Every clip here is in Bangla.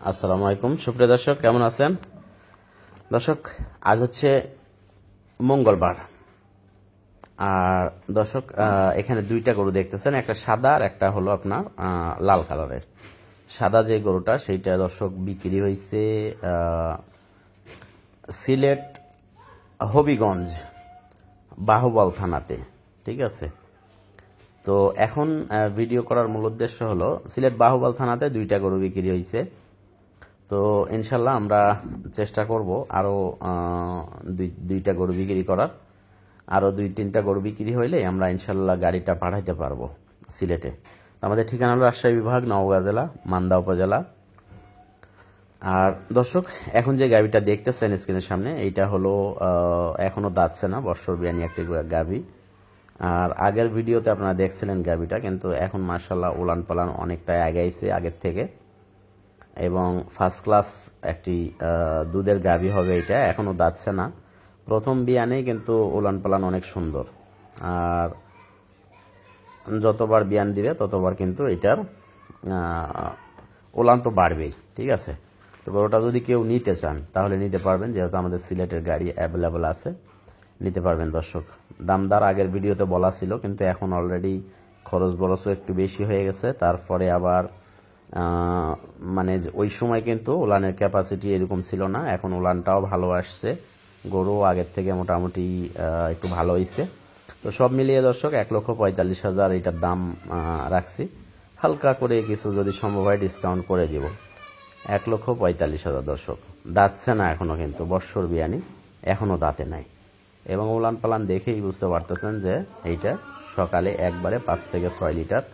আসসালামু আলাইকুম সুপ্রিয় দর্শক, কেমন আছেন? দর্শক, আজ হচ্ছে মঙ্গলবার। আর দর্শক, এখানে দুইটা গরু দেখতেছেন, একটা সাদা আর একটা হলো আপনার লাল কালারের। সাদা যে গরুটা সেইটা দর্শক বিক্রি হয়েছে সিলেট হবিগঞ্জ বাহুবল থানাতে। ঠিক আছে, তো এখন ভিডিও করার মূল উদ্দেশ্য হলো সিলেট বাহুবল থানাতে দুইটা গরু বিক্রি হয়েছে। তো ইনশাল্লাহ আমরা চেষ্টা করব আরও দুইটা গরু বিক্রি করার। আরও 2-3টা গরু বিক্রি হইলে আমরা ইনশাল্লাহ গাড়িটা পাঠাইতে পারবো সিলেটে। আমাদের ঠিকানা হলো রাজশাহী বিভাগ, নওগাঁ জেলা, মান্দা উপজেলা। আর দর্শক, এখন যে গাভীটা দেখতেছেন স্ক্রিনের সামনে, এইটা হলো এখনও দাঁতছে না, বর্ষর বিয়ানি একটি গাভী। আর আগের ভিডিওতে আপনারা দেখছিলেন গাভীটা, কিন্তু এখন মার্শাল্লাহ উলান পালান অনেকটাই আগাইছে আগের থেকে, এবং ফার্স্ট ক্লাস একটি দুধের গাভী হবে। এটা এখনও দাঁতছে না, প্রথম বিয়ানেই কিন্তু উলান পালান অনেক সুন্দর। আর যতবার বিয়ান দিবে ততবার কিন্তু এটার উলান তো বাড়বেই। ঠিক আছে, তো ওটা যদি কেউ নিতে চান তাহলে নিতে পারবেন, যেহেতু আমাদের সিলেটের গাড়ি অ্যাভেলেবেল আছে, নিতে পারবেন। দর্শক, দামদার আগের ভিডিওতে বলা ছিল, কিন্তু এখন অলরেডি খরচ বরচও একটু বেশি হয়ে গেছে। তারপরে আবার মানে ওই সময় কিন্তু উলানের ক্যাপাসিটি এরকম ছিল না, এখন উলানটাও ভালো আসছে, গরু আগের থেকে মোটামুটি একটু ভালো হয়েছে। তো সব মিলিয়ে দর্শক 1,45,000 এটার দাম রাখছি। হালকা করে কিছু যদি সম্ভব হয় ডিসকাউন্ট করে দিব। 1,45,000 দর্শক। দাঁতছে না এখনও, কিন্তু বর্ষর বিয়ানি এখনও দাঁতে নাই, এবং উলান পালান দেখেই বুঝতে পারতেছেন যে এইটা সকালে একবারে 5 থেকে 6 লিটার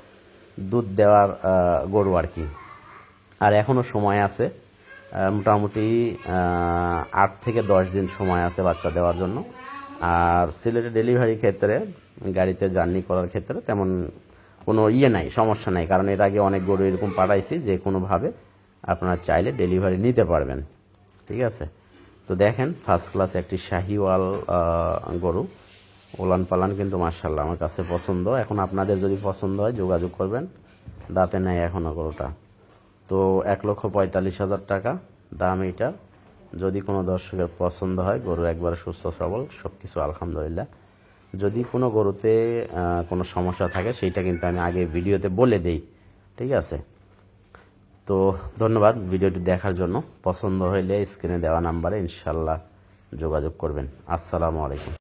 দুধ দেওয়ার গরু আর কি। আর এখনও সময় আছে, মোটামুটি 8 থেকে 10 দিন সময় আছে বাচ্চা দেওয়ার জন্য। আর সিলেটে ডেলিভারি ক্ষেত্রে, গাড়িতে জার্নি করার ক্ষেত্রে তেমন কোনো নাই, সমস্যা নাই, কারণ এর আগে অনেক গরু এরকম পাঠাইছি, যে কোনোভাবে আপনারা চাইলে ডেলিভারি নিতে পারবেন। ঠিক আছে, তো দেখেন ফার্স্ট ক্লাস একটি শাহিওয়াল গরু, উলান পালান কিন্তু মাশাআল্লাহ আমার কাছে পছন্দ। এখন আপনাদের যদি পছন্দ হয় যোগাযোগ করবেন। দাঁতে নেই এখনও গরুটা। তো 1,45,000 টাকা দাম এইটা। যদি কোনো দর্শকের পছন্দ হয়, গরু একবার সুস্থ সবল, সব কিছু আলহামদুলিল্লাহ। যদি কোনো গরুতে কোনো সমস্যা থাকে সেইটা কিন্তু আমি আগে ভিডিওতে বলে দেই। ঠিক আছে, তো ধন্যবাদ ভিডিওটি দেখার জন্য। পছন্দ হইলে স্ক্রিনে দেওয়া নাম্বারে ইনশাল্লাহ যোগাযোগ করবেন। আসসালামু আলাইকুম।